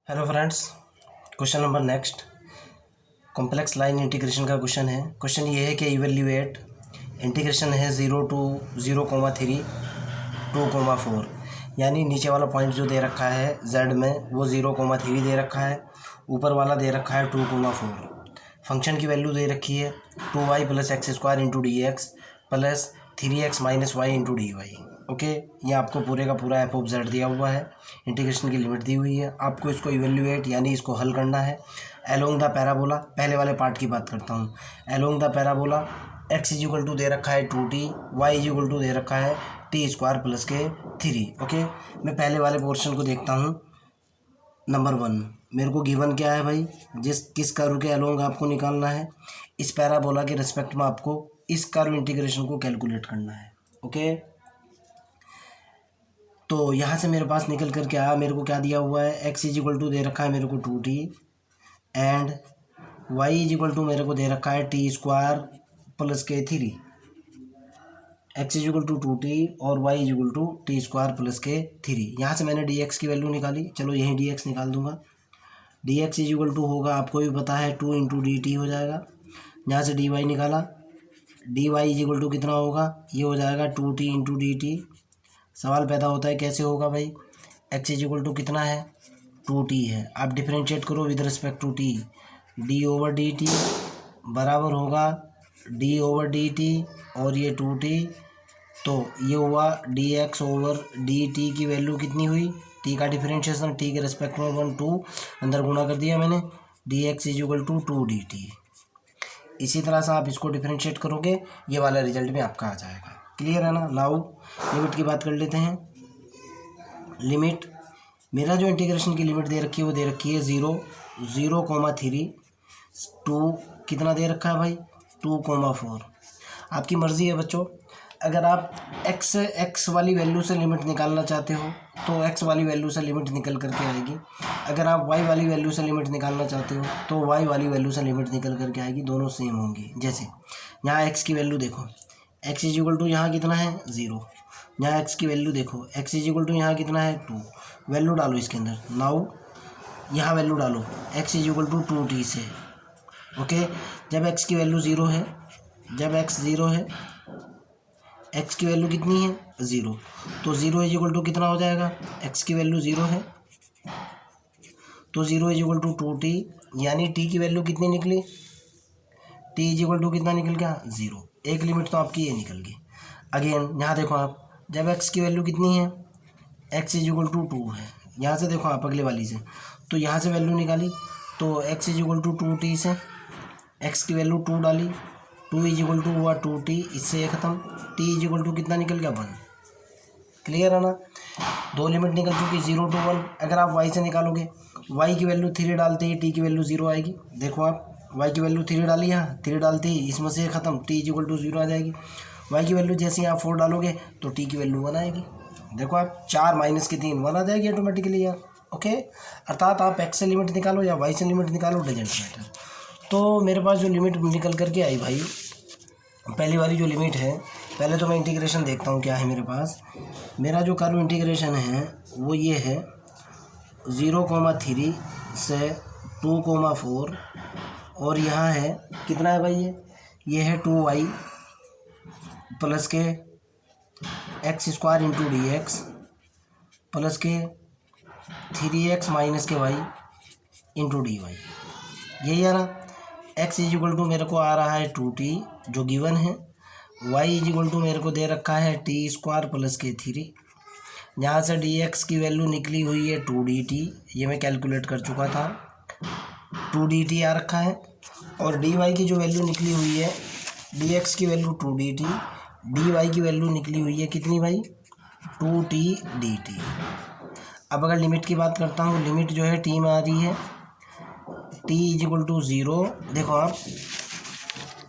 Hello friends, question number next complex line integration का question है। Question ये है कि इवेल्यूएट इंटीग्रेशन है 0 to 0,3 2,4, यानी नीचे वाला पॉइंट जो दे रखा है z में वो 0,3 दे रखा है, ऊपर वाला दे रखा है 2,4। फंक्शन की वैल्यू दे रखी है 2y + x² into dx plus 3x - y into dy। Okay, ये आपको पूरे का पूरा एफ ऑफ जेड दिया हुआ है, इंटीग्रेशन की लिमिट दी हुई है, आपको इसको इवेल्यूएट यानी इसको हल करना है। एलोंग द पैराबोला, पहले वाले पार्ट की बात करता हूँ। एलोंग द पैराबोला x = दे रखा है 2t, y = दे रखा है t² + के 3। ओके, मैं पहले वाले पोर्शन को देखता हूँ। नंबर 1 मेरे को गिवन क्या है भाई, किस कर्व के एलोंग आपको निकालना है। इस पैराबोला के रिस्पेक्ट में आपको इस कर्व इंटीग्रेशन को कैलकुलेट करना है। ओके, तो यहाँ से मेरे पास निकल कर क्या, मेरे को क्या दिया हुआ है, x = दे रखा है मेरे को 2t एंड y = मेरे को दे रखा है t² + के 3। x = 2t और y = t² + के 3। यहाँ से मैंने dx की वैल्यू निकाली, चलो यहीं dx निकाल दूंगा। dx = होगा, आपको भी पता है 2 × dt हो जाएगा। यहाँ से dy निकाला, dy = कितना होगा, ये हो जाएगा 2t × dt। सवाल पैदा होता है कैसे होगा भाई, x = कितना है 2t है, आप डिफरेंशिएट करो with respect to t, d/dt बराबर होगा d/dt और ये 2t, तो ये हुआ dx/dt की वैल्यू कितनी हुई, t का डिफरेंशिएशन t के रिस्पेक्ट में 1 2 अंदर गुणा कर दिया मैंने, dx = 2dt। इसी तरह से आप इसको डिफरेंशिएट करोगे, ये वाला रिजल्ट भी आपका आ जाएगा। क्लियर है ना। नाउ लिमिट की बात कर लेते हैं। लिमिट, मेरा जो इंटीग्रेशन की लिमिट दे रखी है वो दे रखी है 0,3 2 कितना दे रखा है भाई 2,4। आपकी मर्ज़ी है बच्चों, अगर आप x वाली वैल्यू से लिमिट निकालना चाहते हो तो x वाली वैल्यू से लिमिट निकल करके आएगी, अगर आप y वाली वैल्यू से लिमिट निकालना चाहते हो तो y वाली वैल्यू से लिमिट निकल करके आएगी, दोनों सेम होंगी। जैसे यहाँ x की वैल्यू देखो, x = यहाँ कितना है 0, यहाँ x की वैल्यू देखो, x = यहाँ कितना है 2, वैल्यू डालो इसके अंदर। नाउ यहाँ वैल्यू डालो x = 2t से। ओके, जब x की वैल्यू 0 है, जब x 0 है, x की वैल्यू कितनी है 0, तो 0 = कितना हो जाएगा, x की वैल्यू 0 है तो 0 = 2t, यानी t की वैल्यू कितनी निकली, t = कितना निकल गया 0। एक लिमिट तो आपकी ये निकल गई। अगेन यहाँ देखो आप, जब x की वैल्यू कितनी है, x = 2 है, यहाँ से देखो आप अगले वाली से, तो यहाँ से वैल्यू निकाली तो x = 2t से x की वैल्यू 2 डाली, 2 = हुआ 2t, इससे ये ख़त्म, t = कितना निकल गया 1। क्लियर है ना। दो लिमिट निकल चुकी 0 to 1। अगर आप y से निकालोगे, y की वैल्यू 3 डालते ही t की वैल्यू 0 आएगी। देखो आप y की वैल्यू 3 डाली, यहाँ 3 डालते ही इसमें से ख़त्म, t = 0 आ जाएगी। y की वैल्यू जैसे यहाँ 4 डालोगे तो t की वैल्यू 1 आएगी। देखो आप 4 - के 3 1 आ जाएगी ऑटोमेटिकली यार। ओके, अर्थात आप x से लिमिट निकालो या y से लिमिट निकालो, डजेंट मैटर। तो मेरे पास जो लिमिट निकल करके आई भाई, पहली वाली जो लिमिट है, पहले तो मैं इंटीग्रेशन देखता हूँ क्या है मेरे पास। मेरा जो कर्व इंटीग्रेशन है वो ये है 0,3 से 2,4, और यहाँ है कितना है भाई, ये है 2y + के x² इंटू dx प्लस के 3x - के y इंटू dy। यही है ना। x = मेरे को आ रहा है 2t जो गिवन है, y = मेरे को दे रखा है t² + के 3। यहाँ से dx की वैल्यू निकली हुई है 2dt, ये मैं कैलकुलेट कर चुका था, 2dt आ रखा है, और dy की जो वैल्यू निकली हुई है, dx की वैल्यू 2dt, dy की वैल्यू निकली हुई है कितनी भाई 2t dt। अब अगर लिमिट की बात करता हूँ, लिमिट जो है t में आ रही है, t = 0, देखो आप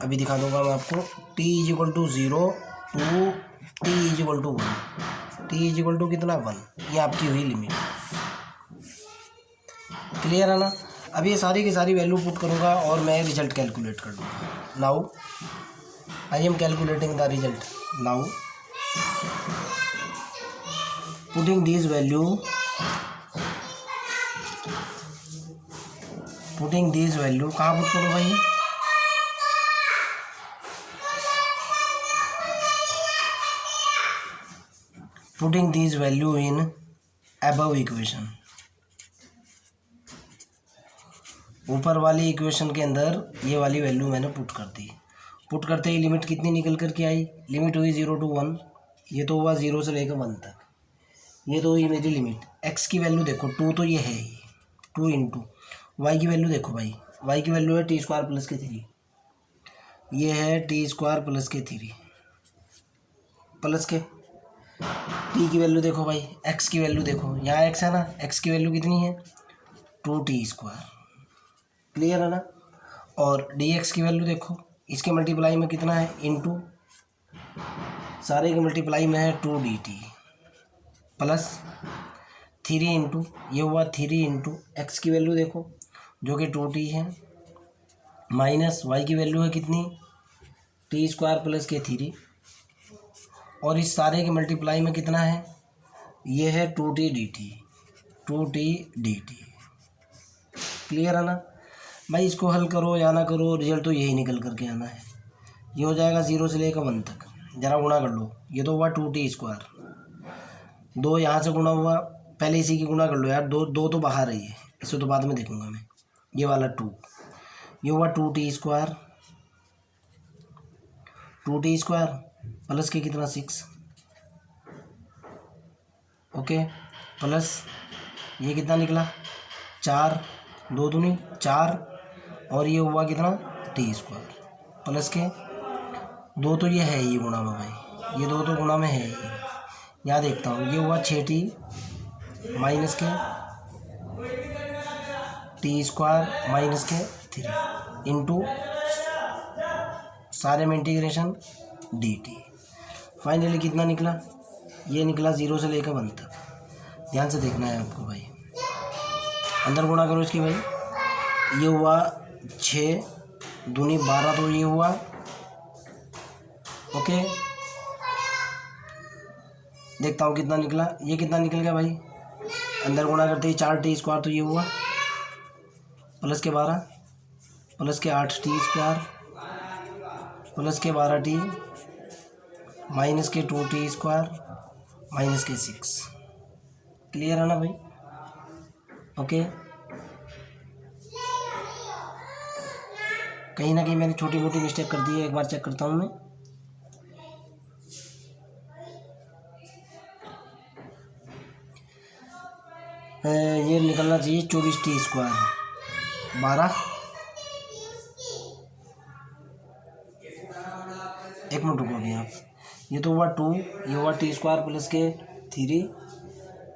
अभी दिखा दूंगा मैं आपको, t = 0 to t = 1, t = कितना 1, ये आपकी हुई लिमिट। क्लियर है ना। अब ये सारी की सारी वैल्यू पुट करूँगा और मैं रिजल्ट कैलकुलेट कर दूँगा। Now I am calculating the result. Now putting this value putting this value कहाँ पुट करो भाई, putting this value in above equation, ऊपर वाली इक्वेशन के अंदर ये वाली वैल्यू मैंने पुट कर दी। पुट करते ही लिमिट कितनी निकल कर के आई, लिमिट हुई 0 to 1, ये तो हुआ 0 से लेकर 1 तक, ये तो हुई मेरी लिमिट। एक्स की वैल्यू देखो 2 तो ये है ही, 2 इंटू वाई की वैल्यू देखो भाई, वाई की वैल्यू है टी स्क्वायर प्लस के 3, ये है टी स्क्वायर प्लस के 3 प्लस के टी की वैल्यू देखो भाई, एक्स की वैल्यू देखो, यहाँ एक्स है ना, एक्स की वैल्यू कितनी है 2t स्क्वायर, क्लियर है ना। और डी एक्स की वैल्यू देखो, इसके मल्टीप्लाई में कितना है इंटू, सारे के मल्टीप्लाई में है 2dt प्लस 3 इंटू, ये हुआ 3 इंटू एक्स की वैल्यू देखो जो कि 2t है, माइनस वाई की वैल्यू है कितनी टी स्क्वायर प्लस के 3, और इस सारे के मल्टीप्लाई में कितना है, ये है 2t dt, क्लियर है ना भाई। इसको हल करो या ना करो, रिजल्ट तो यही निकल करके आना है। ये हो जाएगा 0 से लेकर 1 तक, ज़रा गुणा कर लो, ये तो हुआ 2t स्क्वायर, 2 यहाँ से गुणा हुआ, पहले इसी की गुणा कर लो यार, 2 तो बाहर है, ये इसे तो बाद में देखूंगा मैं, ये वाला 2, ये हुआ 2t square, 2t square plus के कितना 6, ओके, प्लस ये कितना निकला 4, 2 दूनी 4, और ये हुआ कितना टी स्क्वायर प्लस के 2 तो ये है ही गुणा में भाई, ये 2 तो गुणा में है ही, यहाँ देखता हूँ, ये हुआ 6t माइनस के टी स्क्वायर माइनस के 3 इंटू सारे में इंटीग्रेशन dt, फाइनली कितना निकला, ये निकला 0 से लेकर 1 तक, ध्यान से देखना है आपको भाई, अंदर गुणा करो इसकी भाई, ये हुआ 6 दूनी 12, तो ये हुआ ओके, देखता हूँ कितना निकला, ये कितना निकल गया भाई, अंदर गुणा करते ही 4t स्क्वायर, तो ये हुआ प्लस के 12 प्लस के 8t स्क्वायर प्लस के 12t माइनस के 2t स्क्वायर माइनस के 6, क्लियर है ना भाई, ओके। कहीं ना कहीं मैंने छोटी मोटी मिस्टेक कर दी है, एक बार चेक करता हूँ मैं, ये निकलना चाहिए 24t स्क्वायर 12, एक मिनट रुको अभी आप, ये तो हुआ 2, ये हुआ टी स्क्वायर प्लस के 3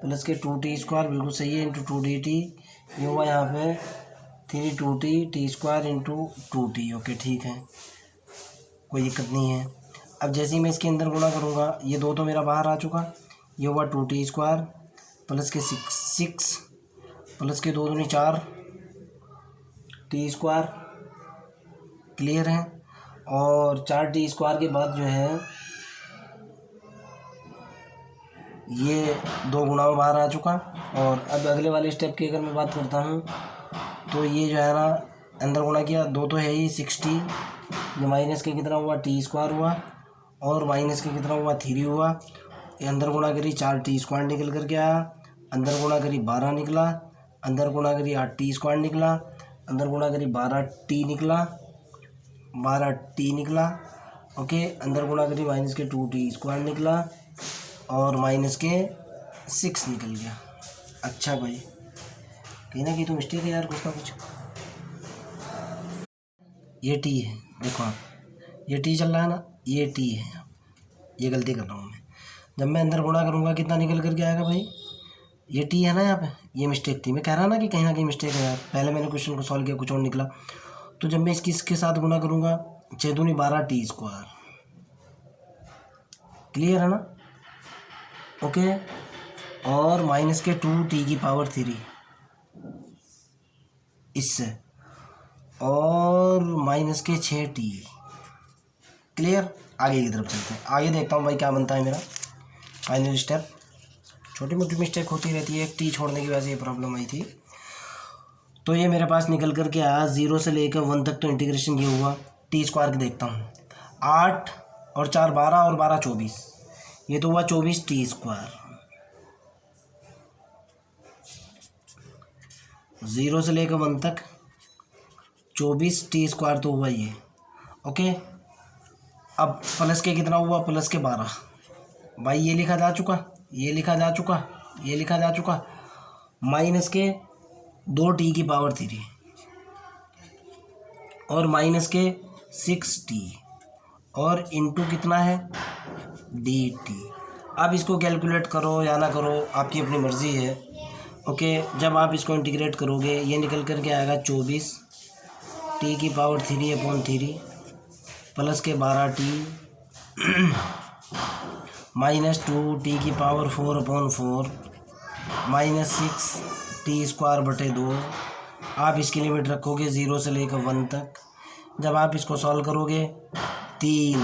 प्लस के 2t स्क्वायर, बिल्कुल सही है, इंटू 2dt, ये हुआ यहाँ पे 3 2t T square into 2t, okay ठीक है, कोई दिक्कत नहीं है। अब जैसे ही मैं इसके अंदर गुणा करूँगा, ये 2 तो मेरा बाहर आ चुका, ये हुआ 2t स्क्वायर प्लस के 6 प्लस के 2 दूनी 4 टी स्क्वायर, क्लियर है। और 4t स्क्वायर के बाद जो है ये 2 गुणा में बाहर आ चुका। और अब अगले वाले स्टेप की अगर मैं बात करता हूँ तो ये जो है ना अंदर गुणा किया, 2 तो है ही 60, ये माइनस के कितना हुआ टी स्क्वायर हुआ, और माइनस के कितना हुआ 3 हुआ, ये अंदर गुणा करी 4t स्क्वायर निकल करके आया, अंदर गुणा करी 12 निकला, अंदर गुणा करी 8t स्क्वायर निकला, अंदर गुणा करी 12t निकला, 12t निकला, ओके, अंदर गुणा करी माइनस के 2t स्क्वायर निकला, और माइनस के 6 निकल गया। अच्छा भाई, कहीं ना कहीं तो मिस्टेक है यार, कुछ ना कुछ। ये टी है, देखो आप, ये टी चल रहा है ना, ये टी है, ये गलती कर रहा हूँ मैं। जब मैं अंदर गुणा करूँगा कितना निकल करके आएगा भाई, ये टी है ना यहाँ पे, ये मिस्टेक थी, मैं कह रहा ना कि कहीं ना कहीं मिस्टेक है यार। पहले मैंने क्वेश्चन को सॉल्व किया, कुछ और निकला, तो जब मैं इसके साथ गुणा करूँगा 6 दूनी 12t स्क्वायर, क्लियर है ना, ओके, और माइनस के 2t की पावर 3 इससे, और माइनस के 6t, क्लियर। आगे की तरफ चलते हैं, आगे देखता हूँ भाई क्या बनता है मेरा फाइनल स्टेप। छोटी मोटी मिस्टेक होती रहती है, टी छोड़ने की वजह से ये प्रॉब्लम आई थी। तो ये मेरे पास निकल कर के आया 0 से लेकर 1 तक, तो इंटीग्रेशन ये हुआ टी स्क्वायर के देखता हूँ 8 और 4 12 और 12 24, ये तो हुआ 24 टी स्क्वायर। 0 से लेकर 1 तक 24 टी स्क्वायर तो हुआ ये। ओके, अब प्लस के कितना हुआ, प्लस के 12 भाई, ये लिखा जा चुका, ये लिखा जा चुका, ये लिखा जा चुका, माइनस के 2 टी की पावर 3 और माइनस के 6 टी और इंटू कितना है डी टी। अब इसको कैलकुलेट करो या ना करो, आपकी अपनी मर्ज़ी है। ओके, जब आप इसको इंटीग्रेट करोगे ये निकल कर के आएगा 24 टी की पावर 3/3 प्लस के 12 टी माइनस 2 टी की पावर 4/4 माइनस 6 टी स्क्वायर बटे 2। आप इसकी लिमिट रखोगे 0 से लेकर 1 तक। जब आप इसको सॉल्व करोगे 3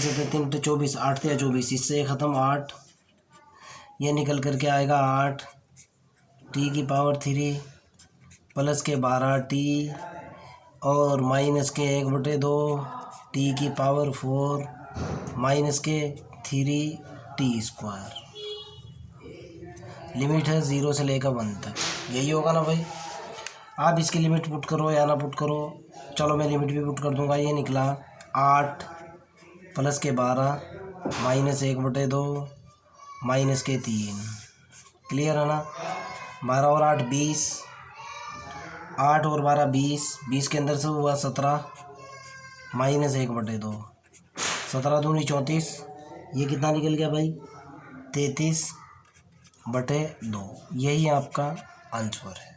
से 3 तो 24, 8 या 24, इससे ख़त्म 8, ये निकल कर के आएगा 8 टी की पावर 3 प्लस के 12 टी और माइनस के 1/2 टी की पावर 4 माइनस के 3 टी स्क्वायर। लिमिट है 0 से लेकर 1 तक, यही होगा ना भाई। आप इसकी लिमिट पुट करो या ना पुट करो, चलो मैं लिमिट भी पुट कर दूंगा। ये निकला 8 प्लस के 12 माइनस 1/2 माइनस के 3। क्लियर है ना। 12 और 8 20, 8 और 12 20, 20 के अंदर से हुआ 17 माइनस 1/2, 17 दूनी 34, ये कितना निकल गया भाई 33/2। यही आपका आंसर है।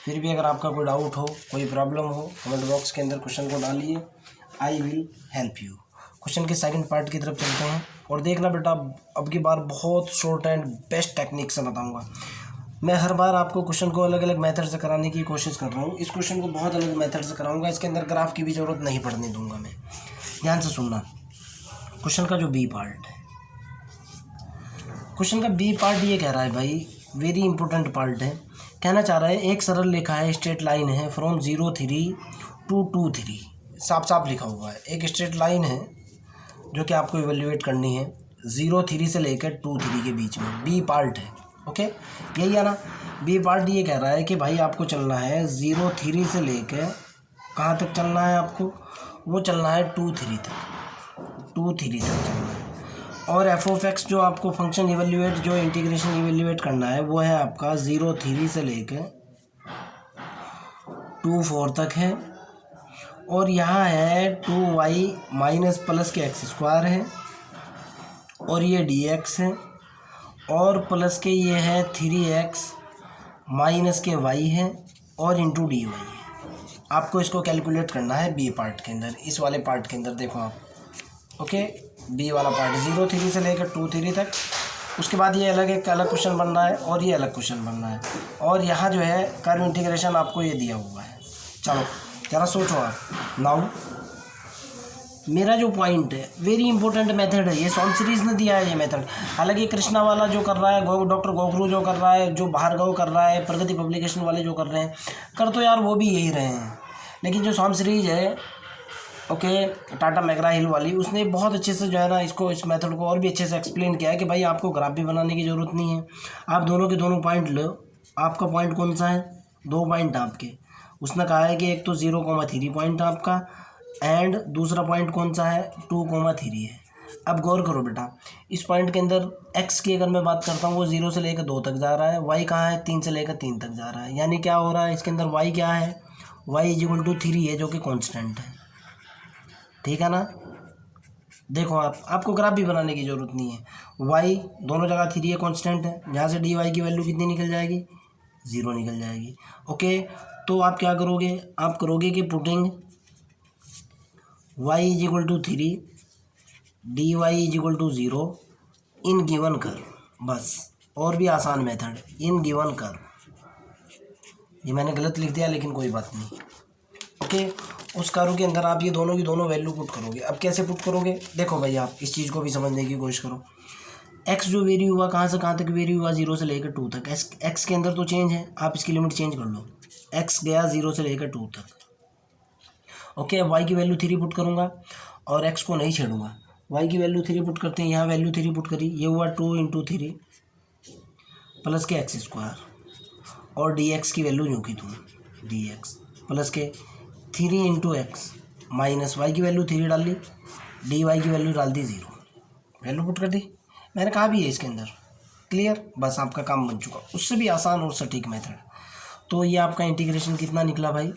फिर भी अगर आपका कोई डाउट हो, कोई प्रॉब्लम हो, कमेंट बॉक्स के अंदर क्वेश्चन को डालिए, I will help you. Question के सेकंड पार्ट की तरफ चलते हैं और देखना बेटा, अब की बार बहुत शॉर्ट एंड बेस्ट टेक्निक से बताऊंगा। मैं हर बार आपको क्वेश्चन को अलग अलग मेथड से कराने की कोशिश कर रहा हूँ। इस क्वेश्चन को बहुत अलग मेथड से कराऊंगा, इसके अंदर ग्राफ की भी ज़रूरत नहीं पड़ने दूंगा मैं। ध्यान से सुनना क्वेश्चन का जो बी पार्ट है। क्वेश्चन का बी पार्ट ये कह रहा है भाई, वेरी इंपॉर्टेंट पार्ट है। कहना चाह रहा है एक सरल रेखा है, स्ट्रेट लाइन है फ्रॉम 0 to 2 साफ साफ लिखा हुआ है। एक स्ट्रेट लाइन है जो कि आपको इवेल्युएट करनी है 0 से लेकर 2 के बीच में। बी पार्ट है, ओके, यही है ना। बी पार्ट ये कह रहा है कि भाई आपको चलना है 0 से लेकर कहाँ तक चलना है आपको, वो चलना है 2 तक, 2 तक चलना है। और एफ ऑफ एक्स जो आपको फंक्शन इवेल्युएट, जो इंटीग्रेशन इवेल्युएट करना है, वो है आपका 0 से लेकर 2 तक है। और यहाँ है 2y माइनस प्लस के x स्क्वायर है और ये dx है और प्लस के ये है 3x माइनस के y है और इंटू dy है। आपको इसको कैलकुलेट करना है बी पार्ट के अंदर, इस वाले पार्ट के अंदर देखो आप, ओके। बी वाला पार्ट 0 से लेकर 2 तक। उसके बाद ये अलग एक अलग क्वेश्चन बन रहा है और ये अलग क्वेश्चन बन रहा है और यहाँ जो है कर्व इंटीग्रेशन आपको ये दिया हुआ है। चलो ज़रा सोचो आप। नाउ मेरा जो पॉइंट है, वेरी इंपॉर्टेंट मेथड है ये, सॉल्व सीरीज ने दिया है ये मेथड। हालांकि कृष्णा वाला जो कर रहा है, डॉक्टर गोखरू जो कर रहा है, जो भार्गव कर रहा है, प्रगति पब्लिकेशन वाले जो कर रहे हैं, कर तो यार वो भी यही रहे हैं। लेकिन जो सॉल्व सीरीज है, ओके, टाटा मैकग्रा हिल वाली, उसने बहुत अच्छे से जो है ना इसको, इस मेथड को और भी अच्छे से एक्सप्लेन किया है कि भाई आपको ग्राफ भी बनाने की ज़रूरत नहीं है। आप दोनों के दोनों पॉइंट लो। आपका पॉइंट कौन सा है, 2 पॉइंट आपके। उसने कहा है कि एक तो 0,3 पॉइंट आपका एंड दूसरा पॉइंट कौन सा है 2,3 है। अब गौर करो बेटा, इस पॉइंट के अंदर x की अगर मैं बात करता हूँ वो 0 से लेकर 2 तक जा रहा है, y कहाँ है 3 से लेकर 3 तक जा रहा है। यानी क्या हो रहा है इसके अंदर, y क्या है, y = 3 है जो कि कांस्टेंट है, ठीक है ना। देखो आपको ग्राफ भी बनाने की ज़रूरत नहीं है। y दोनों जगह 3 है, कांस्टेंट है। यहाँ से dy की वैल्यू कितनी निकल जाएगी, 0 निकल जाएगी, ओके। तो आप क्या करोगे, आप करोगे कि putting y = 3 dy = 0 in given curve, बस। और भी आसान मेथड, इन गिवन कर्व। ये मैंने गलत लिख दिया लेकिन कोई बात नहीं, ओके। उस कर्व के अंदर आप ये दोनों की दोनों वैल्यू पुट करोगे। अब कैसे पुट करोगे, देखो भाई आप इस चीज़ को भी समझने की कोशिश करो। एक्स जो वेरी हुआ कहाँ से कहाँ तक वेरी हुआ, 0 से लेकर 2 तक। एक्स के अंदर तो चेंज है, आप इसकी लिमिट चेंज कर लो। एक्स गया 0 से लेकर 2 तक। ओके, अब वाई की वैल्यू 3 पुट करूँगा और एक्स को नहीं छेड़ूंगा। वाई की वैल्यू 3 पुट करते हैं, यहाँ वैल्यू 3 पुट करी, ये हुआ 2 × 3 प्लस के एक्स स्क्वायर, और डी एक्स की वैल्यू जो की तुम डी एक्स प्लस के 3 × एक्स माइनस वाई की वैल्यू 3 डाल ली, डी वाई की वैल्यू डाल दी 0, वैल्यू पुट कर दी। मैंने कहा भी है इसके अंदर, क्लियर, बस आपका काम बन चुका। उससे भी आसान और सटीक मेथड। तो ये आपका इंटीग्रेशन कितना निकला भाई,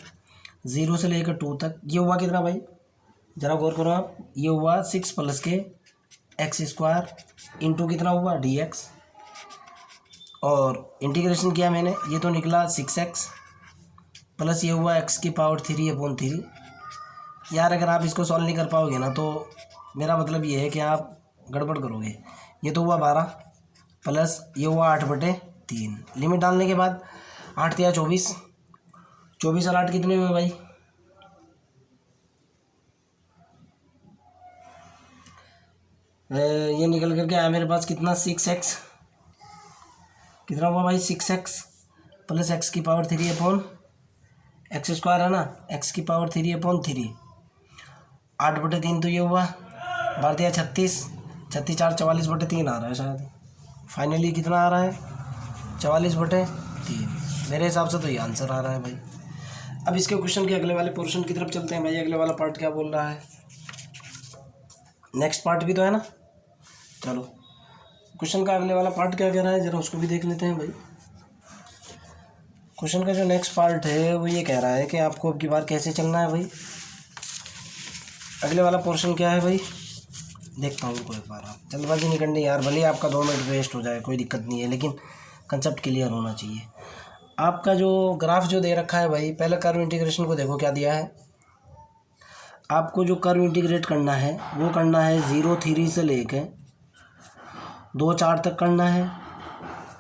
0 से लेकर 2 तक। ये हुआ कितना भाई, ज़रा गौर करो आप, ये हुआ 6 प्लस के एक्स स्क्वायर इंटू कितना हुआ डी एक्स, और इंटीग्रेशन किया मैंने, ये तो निकला 6x प्लस ये हुआ x की पावर 3/3। यार अगर आप इसको सॉल्व नहीं कर पाओगे ना तो मेरा मतलब ये है कि आप गड़बड़ करोगे। ये तो हुआ 12 प्लस ये हुआ 8/3। लिमिट डालने के बाद 8 या 24, 24 और 8 कितने हुए भाई, ये निकल करके आया मेरे पास कितना, 6x, कितना हुआ भाई 6x प्लस एक्स की पावर 3/x स्क्वायर है ना, एक्स की पावर 3/3, 8/3 तो ये हुआ, 12 या 36, 36 4 44/3 आ रहा है शायद। फाइनली कितना आ रहा है, 44/3। मेरे हिसाब से तो ये आंसर आ रहा है भाई। अब इसके क्वेश्चन के अगले वाले पोर्शन की तरफ चलते हैं भाई। अगले वाला पार्ट क्या बोल रहा है, नेक्स्ट पार्ट भी तो है ना। चलो क्वेश्चन का अगले वाला पार्ट क्या कह रहा है, ज़रा उसको भी देख लेते हैं भाई। क्वेश्चन का जो नेक्स्ट पार्ट है वो ये कह रहा है कि आपको अब की बार कैसे चलना है भाई। अगले वाला पोर्शन क्या है भाई, देखता हूँ उनको एक बार। आप जल्दबाजी नहीं करनी यार, भले आपका 2 मिनट वेस्ट हो जाए कोई दिक्कत नहीं है, लेकिन कंसेप्ट क्लियर होना चाहिए। आपका जो ग्राफ जो दे रखा है भाई, पहले कर्व इंटीग्रेशन को देखो क्या दिया है। आपको जो कर्व इंटीग्रेट करना है वो करना है 0 से लेके 2 4 तक करना है,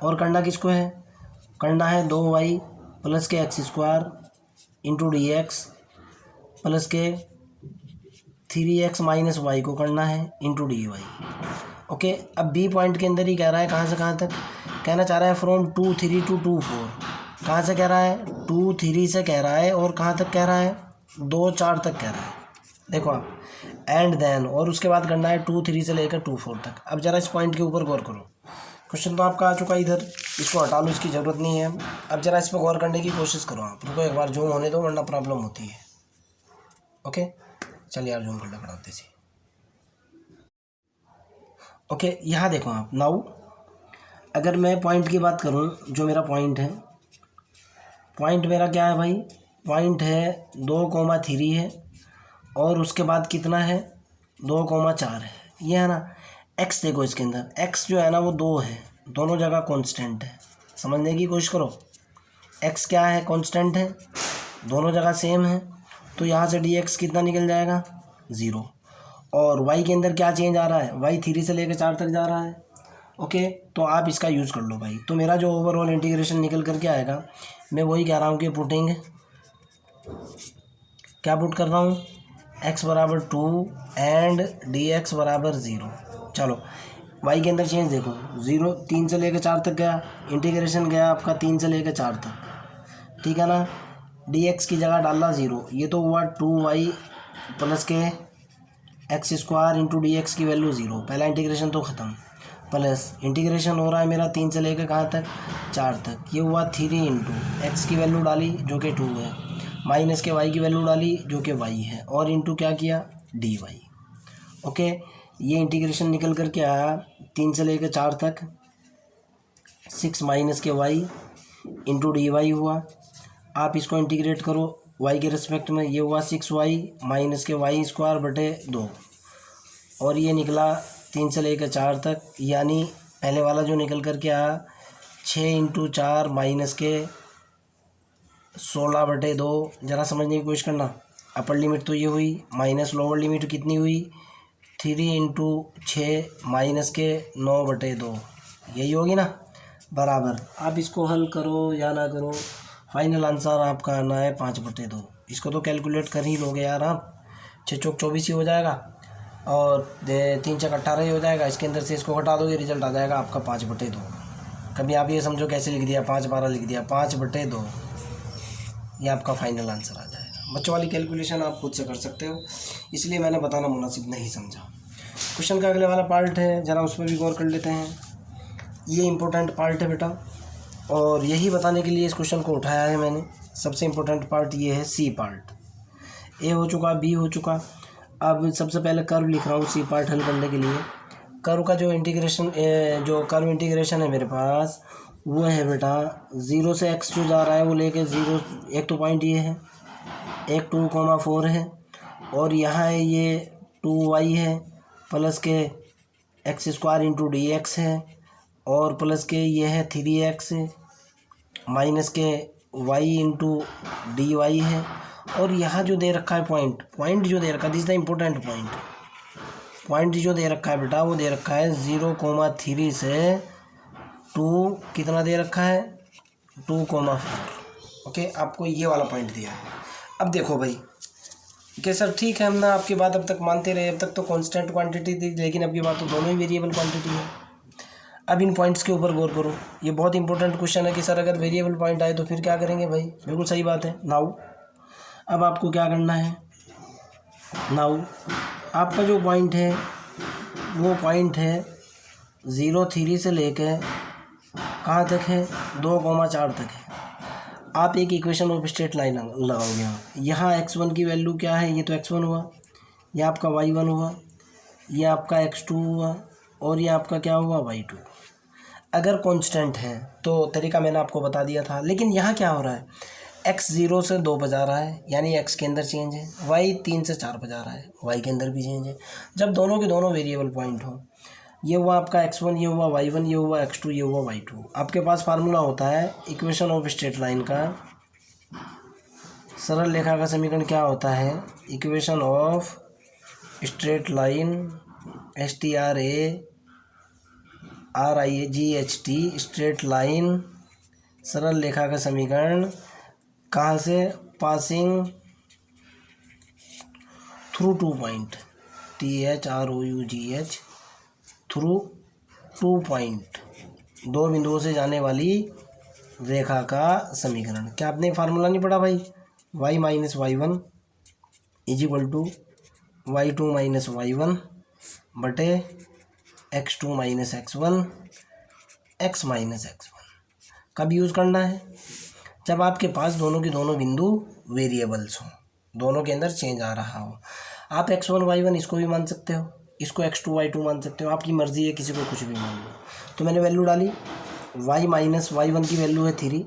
और करना किसको है, करना है 2y प्लस के x square into D x plus के 3x माइनस वाई को करना है इंटू डी वाई। ओके, अब बी पॉइंट के अंदर ही कह रहा है कहाँ से कहाँ तक, कहना चाह रहा है फ्रॉम 2 3 to 2 4। कहाँ से कह रहा है, 2 3 से कह रहा है, और कहाँ तक कह रहा है, 2 4 तक कह रहा है। देखो आप, एंड देन, और उसके बाद करना है 2 3 से लेकर 2 4 तक। अब ज़रा इस पॉइंट के ऊपर गौर करो। क्वेश्चन तो आपका आ चुका है इधर, इसको हटा लो, इसकी ज़रूरत नहीं है। अब ज़रा इस पर गौर करने की कोशिश करो आप। रुको एक बार जूम होने दो, वरना प्रॉब्लम होती है। ओके चलिए यार, जूम कर लो फटाफट से। ओके, यहाँ देखो आप नाउ, अगर मैं पॉइंट की बात करूँ, जो मेरा पॉइंट है, पॉइंट मेरा क्या है भाई, पॉइंट है 2,3 है, और उसके बाद कितना है 2,4 है, ये है ना। एक्स देखो इसके अंदर, एक्स जो है ना वो 2 है, दोनों जगह कांस्टेंट है। समझने की कोशिश करो, एक्स क्या है, कांस्टेंट है, दोनों जगह सेम है। तो यहाँ से डी एक्स कितना निकल जाएगा, 0। और वाई के अंदर क्या चेंज आ रहा है, वाई 3 से लेकर 4 तक जा रहा है। ओके, तो आप इसका यूज़ कर लो भाई। तो मेरा जो ओवरऑल इंटीग्रेशन निकल करके आएगा, मैं वही कह रहा हूँ कि पुटिंग, क्या पुट कर रहा हूँ, x बराबर 2 एंड डी एक्स बराबर 0। चलो y के अंदर चेंज देखो, 0 3 से लेकर 4 तक गया, इंटीग्रेशन गया आपका 3 से लेकर 4 तक, ठीक है ना। डी एक्स की जगह डाला 0, ये तो हुआ 2y प्लस के x square into D x की वैल्यू 0। पहला इंटीग्रेशन तो ख़त्म, प्लस इंटीग्रेशन हो रहा है मेरा 3 से लेकर कहाँ तक, 4 तक। ये हुआ 3 इंटू एक्स की वैल्यू डाली जो कि 2 है, माइनस के वाई की वैल्यू डाली जो कि वाई है, और इंटू क्या किया, डी वाई। ओके, ये इंटीग्रेशन निकल कर के आया 3 से लेकर 4 तक, 6 माइनस के वाई इंटू डी वाई हुआ। आप इसको इंटीग्रेट करो वाई के रिस्पेक्ट में, ये हुआ 6y माइनस के वाई स्क्वायर बटे 2, और ये निकला 3 से लेकर 4 तक, यानी पहले वाला जो निकल कर के आया 6 × 4 माइनस के 16/2। ज़रा समझने की कोशिश करना, अपर लिमिट तो ये हुई, माइनस लोअर लिमिट कितनी हुई, 3 × 6 माइनस के 9/2, यही होगी ना, बराबर। आप इसको हल करो या ना करो, फाइनल आंसर आपका आना है 5/2। इसको तो कैलकुलेट कर ही लोगे यार आप, 6 चौक 24 ही हो जाएगा। और 3 चक 18 ही हो जाएगा। इसके अंदर से इसको घटा दोगे, रिजल्ट आ जाएगा आपका 5/2। कभी आप ये समझो कैसे लिख दिया, 5/12 लिख दिया, 5/2 ये आपका फाइनल आंसर आ जाएगा। बच्चों वाली कैलकुलेशन आप खुद से कर सकते हो, इसलिए मैंने बताना मुनासिब नहीं समझा। क्वेश्चन का अगले वाला पार्ट है, ज़रा उस पर भी गौर कर लेते हैं। ये इम्पोर्टेंट पार्ट है बेटा, और यही बताने के लिए इस क्वेश्चन को उठाया है मैंने। सबसे इम्पोर्टेंट पार्ट ये है सी पार्ट। ए हो चुका, बी हो चुका। अब सबसे पहले कर्व लिख रहा हूँ सी पार्ट हल करने के लिए। कर्व का जो इंटीग्रेशन है मेरे पास, वो है बेटा 0 से x जो जा रहा है वो लेके 0, एक तो पॉइंट ये है, एक 2,4 है, और यहाँ है ये 2y है, प्लस के x² इंटू dx है, और प्लस के ये है 3x माइनस के y इंटू dy है, और यहाँ जो दे रखा है पॉइंट जो दे रखा है, दिस द इम्पोर्टेंट पॉइंट जो दे रखा है बेटा, वो दे रखा है 0,3 से 2 कितना दे रखा है 2,4। ओके, आपको ये वाला पॉइंट दिया है। अब देखो भाई कि सर ठीक है, हम ना आपकी बात अब तक मानते रहे, अब तक तो कांस्टेंट क्वांटिटी थी, लेकिन अब की बात तो दोनों ही वेरिएबल क्वांटिटी है। अब इन पॉइंट्स के ऊपर गौर करो, ये बहुत इंपॉर्टेंट क्वेश्चन है कि सर अगर वेरिएबल पॉइंट आए तो फिर क्या करेंगे भाई, बिल्कुल सही बात है। नाउ अब आपको क्या करना है, नाउ आपका जो पॉइंट है वो पॉइंट है 0,3 से लेकर कहाँ तक है 2,4 तक है। आप एक इक्वेशन ऑफ स्ट्रेट लाइन लगाओगे। यहाँ x1 की वैल्यू क्या है, ये तो x1 हुआ, यह आपका y1 हुआ, यह आपका x2 हुआ, और ये आपका क्या हुआ y2। अगर कांस्टेंट है तो तरीका मैंने आपको बता दिया था, लेकिन यहाँ क्या हो रहा है, x 0 से 2 बजा रहा है, यानी x के अंदर चेंज है, y 3 से 4 बजा रहा है, y के अंदर भी चेंज है। जब दोनों के दोनों वेरिएबल पॉइंट हो, ये हुआ आपका x1, ये हुआ y1, ये हुआ x2, ये हुआ y2, आपके पास फार्मूला होता है इक्वेशन ऑफ स्ट्रेट लाइन का, सरल रेखा का समीकरण क्या होता है, equation of straight line STRARIGHT straight line सरल रेखा का समीकरण कहाँ से, passing through 2 point, THROUGH through 2 point, 2 बिंदुओं से जाने वाली रेखा का समीकरण। क्या आपने फार्मूला नहीं पढ़ा भाई, y minus y1 is equal to y2 minus y1 बटे x2 minus x1 x minus x1। कब यूज़ करना है, जब आपके पास दोनों के दोनों बिंदु वेरिएबल्स हों, दोनों के अंदर चेंज आ रहा हो। आप x1 y1 इसको भी मान सकते हो, इसको x2 y2 मान सकते हो, आपकी मर्ज़ी है, किसी को कुछ भी मान लो। तो मैंने वैल्यू डाली, y माइनस y1 की वैल्यू है 3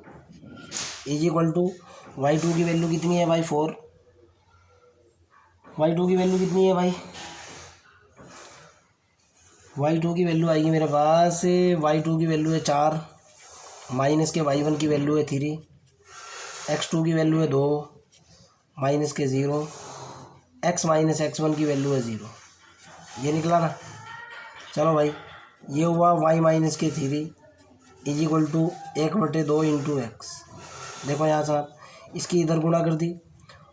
इज इक्वल टू y2 की वैल्यू कितनी है भाई 4, y2 की वैल्यू कितनी है भाई, y2 की वैल्यू आएगी मेरे पास, y2 की वैल्यू है 4 माइनस के y1 की वैल्यू है 3, x2 की वैल्यू है 2 माइनस के 0, x माइनस x1 की वैल्यू है 0। ये निकला ना। चलो भाई, ये हुआ y माइनस के 3 is equal to 1/2 into x. देखो यहाँ से आप इसकी इधर गुणा कर दी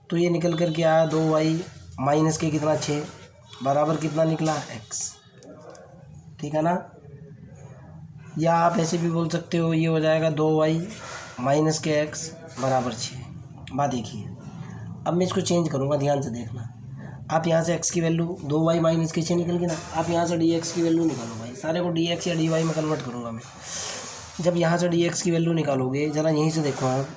तो ये निकल कर के आया 2y माइनस के कितना 6 बराबर कितना निकला x। ठीक है ना, या आप ऐसे भी बोल सकते हो, ये हो जाएगा 2y माइनस के x बराबर 6। बात देखिए, अब मैं इसको चेंज करूँगा, ध्यान से देखना। आप यहाँ से x की वैल्यू 2y माइनस के 6 निकल गई ना, आप यहाँ से dx की वैल्यू निकालो भाई, सारे को dx या dy में कन्वर्ट करूँगा मैं। जब यहाँ से dx की वैल्यू निकालोगे, ज़रा यहीं से देखो आप,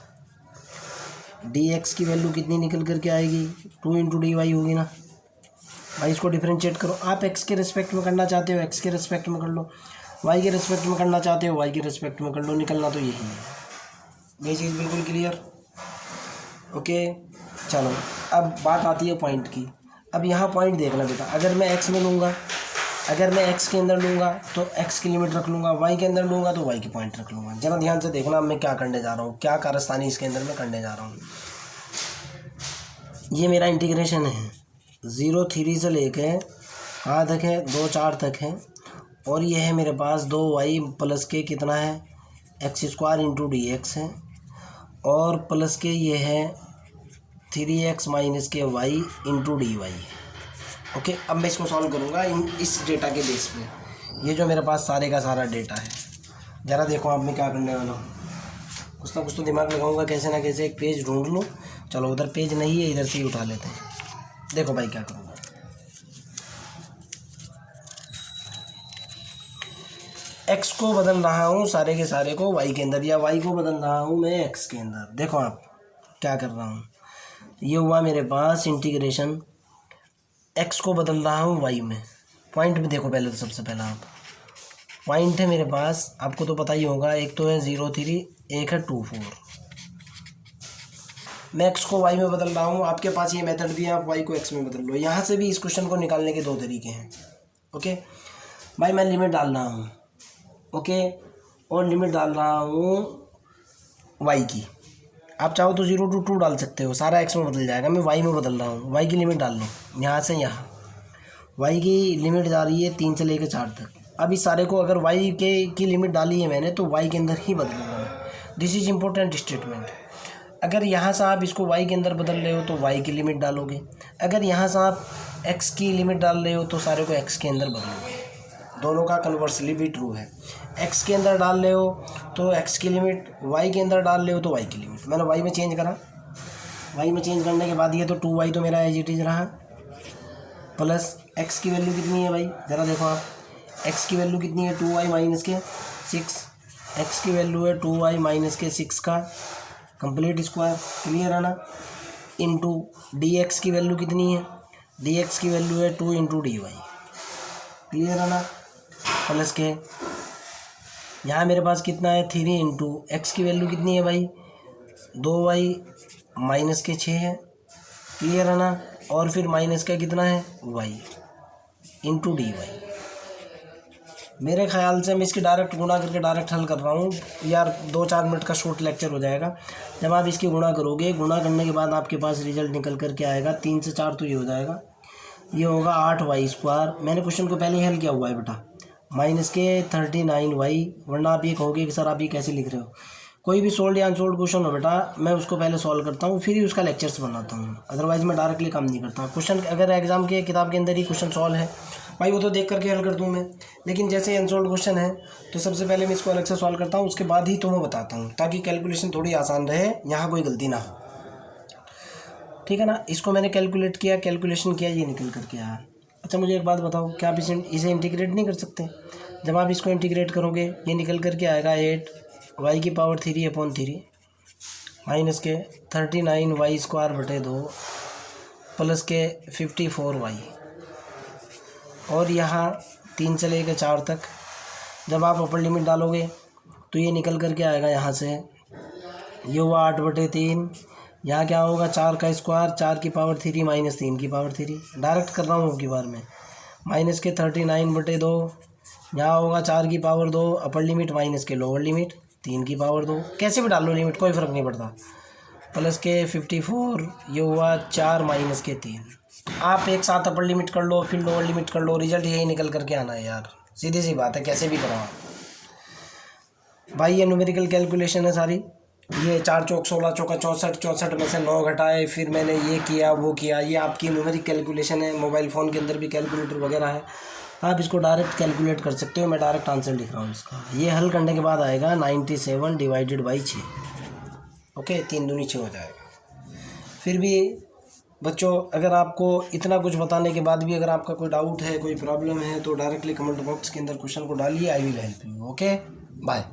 dx की वैल्यू कितनी निकल करके आएगी 2 इंटू dy होगी ना भाई। इसको डिफ्रेंशिएट करो, आप x के रिस्पेक्ट में करना चाहते हो x के रिस्पेक्ट में कर लो, y के रिस्पेक्ट में करना चाहते हो y के रिस्पेक्ट में कर लो, निकलना तो यही है। ये चीज़ बिल्कुल क्लियर, ओके। चलो अब बात आती है पॉइंट की। अब यहाँ पॉइंट देखना बेटा, अगर मैं x में लूँगा, अगर मैं x के अंदर लूँगा तो x की लिमिट रख लूँगा, y के अंदर लूँगा तो y की पॉइंट रख लूँगा। जरा ध्यान से देखना मैं क्या करने जा रहा हूँ, क्या कारस्तानी इसके अंदर मैं करने जा रहा हूँ। ये मेरा इंटीग्रेशन है 0,3 से लेके कहाँ तक है 2,4 तक है, और ये है मेरे पास 2y प्लस के कितना है x² इंटू dx है, और प्लस के ये है 3x माइनस के y इंटू dy है। ओके, अब मैं इसको सॉल्व करूँगा इस डेटा के बेस पे। ये जो मेरे पास सारे का सारा डेटा है, ज़रा देखो आप मैं क्या करने वाला हूँ। कुछ ना कुछ तो दिमाग लगाऊंगा, कैसे ना कैसे एक पेज ढूंढ लूँ। चलो उधर पेज नहीं है, इधर से ही उठा लेते हैं। देखो भाई क्या करूँगा, एक्स को बदल रहा हूँ सारे के सारे को वाई के अंदर, या वाई को बदल रहा हूँ मैं एक्स के अंदर। देखो आप क्या कर रहा हूँ, ये हुआ मेरे पास इंटीग्रेशन, एक्स को बदल रहा हूँ वाई में। पॉइंट में देखो पहले तो, सबसे पहला आप पॉइंट है मेरे पास, आपको तो पता ही होगा, एक तो है 0 3, एक है 2 4। मैं एक्स को वाई में बदल रहा हूँ, आपके पास ये मेथड भी है, आप वाई को एक्स में बदल लो। यहाँ से भी इस क्वेश्चन को निकालने के दो तरीके हैं। ओके भाई, मैं लिमिट डाल रहा हूँ, ओके, और लिमिट डाल रहा हूँ वाई की। आप चाहो तो 0 to 2 डाल सकते हो, सारा एक्स में बदल जाएगा। मैं वाई में बदल रहा हूँ, वाई की लिमिट डाल लो यहाँ से यहाँ। वाई की लिमिट जा रही है 3 से लेकर 4 तक। अब इस सारे को अगर वाई की लिमिट डाली है मैंने, तो वाई के अंदर ही बदलूंगा मैं। This is important statement. अगर यहाँ से आप इसको वाई के अंदर बदल रहे हो तो वाई की लिमिट डालोगे, अगर यहाँ से आप एक्स की लिमिट डाल रहे हो तो सारे को एक्स के अंदर बदलोगे। दोनों का कन्वर्सली भी ट्रू है। एक्स के अंदर डाल रहे हो तो एक्स की लिमिट, वाई के अंदर डाल रहे हो तो वाई की लिमिट। मैंने वाई में चेंज करा, वाई में चेंज करने के बाद ये तो 2y तो मेरा एज इट इज रहा, प्लस एक्स की वैल्यू कितनी है भाई, ज़रा देखो आप, एक्स की वैल्यू कितनी है 2y माइनस के 6। एक्स की वैल्यू है 2y माइनस के 6 का कंप्लीट स्क्वायर, क्लियर है ना, इंटू डी एक्स की वैल्यू कितनी है, डी एक्स की वैल्यू है 2 इंटू डी वाई, क्लियर है ना, प्लस के यहाँ मेरे पास कितना है 3 इंटू एक्स की वैल्यू कितनी है भाई 2y माइनस के 6 है, क्लियर है ना, और फिर माइनस का कितना है y इंटू डी वाई। मेरे ख्याल से मैं इसकी डायरेक्ट गुणा करके डायरेक्ट हल कर रहा हूँ यार, 2-4 मिनट का शॉर्ट लेक्चर हो जाएगा। जब आप इसकी गुणा करोगे, गुणा करने के बाद आपके पास रिजल्ट निकल कर के आएगा 3 से 4 तो ये हो जाएगा, ये होगा 8y²। मैंने क्वेश्चन को पहले ही हल किया हुआ है बेटा, माइनस के 39y। वरना आप ये कहोगे कि सर आप ये कैसे लिख रहे हो। कोई भी सोल्ड या अनसोल्ड क्वेश्चन हो बेटा, मैं उसको पहले सॉल्व करता हूँ, फिर ही उसका लेक्चर्स बनाता हूँ, अदरवाइज़ मैं डायरेक्टली काम नहीं करता। क्वेश्चन अगर एग्जाम के किताब के अंदर ही क्वेश्चन सॉल्व है भाई, वो तो देख करके हल कर दूँ मैं, लेकिन जैसे अनसोल्ड क्वेश्चन है तो सबसे पहले मैं इसको अलग से सॉल्व करता हूँ, उसके बाद ही तुम्हें बताता हूँ, ताकि कैलकुलेशन थोड़ी आसान रहे, यहाँ कोई गलती ना हो, ठीक है ना। इसको मैंने कैलकुलेट किया, कैलकुलेशन किया, ये निकल करके आया। अच्छा मुझे एक बात बताओ, क्या आप इसे इंटीग्रेट नहीं कर सकते? जब आप इसको इंटीग्रेट करोगे ये निकल करके आएगा 8y3/3 माइनस के 39y² / 2 प्लस के 54y, और यहाँ 3 से लेकर 4 तक। जब आप अपर लिमिट डालोगे तो ये निकल करके आएगा यहाँ से, ये हुआ 8/3, यहाँ क्या होगा 4 का स्क्वायर, 4³ माइनस 3³ डायरेक्ट कर रहा हूँ की बार में, माइनस के 39/2, यहाँ होगा 4² अपर लिमिट माइनस के लोअर लिमिट 3/2, कैसे भी डाल लो लिमिट, कोई फ़र्क नहीं पड़ता, प्लस के 54, ये हुआ 4 माइनस के 3। आप एक साथ अपर लिमिट कर लो फिर लोअर लिमिट कर लो, रिजल्ट यही निकल करके आना है यार, सीधी सी बात है, कैसे भी करो आप भाई। ये न्यूमेरिकल कैलकुलेशन है सारी, ये 4 चौक 16 चौका 64, 64 में से 9 घटाए, फिर मैंने ये किया वो किया, ये आपकी न्यूमेरिक कैलकुलेशन है। मोबाइल फ़ोन के अंदर भी कैलकुलेटर वगैरह है, आप इसको डायरेक्ट कैलकुलेट कर सकते हो। मैं डायरेक्ट आंसर लिख रहा हूँ इसका। ये हल करने के बाद आएगा 97 / 6, ओके, 3 दूनी 6 हो जाएगा। फिर भी बच्चों, अगर आपको इतना कुछ बताने के बाद भी अगर आपका कोई डाउट है, कोई प्रॉब्लम है, तो डायरेक्टली कमेंट बॉक्स के अंदर क्वेश्चन को डालिए, I will help you. Okay, bye.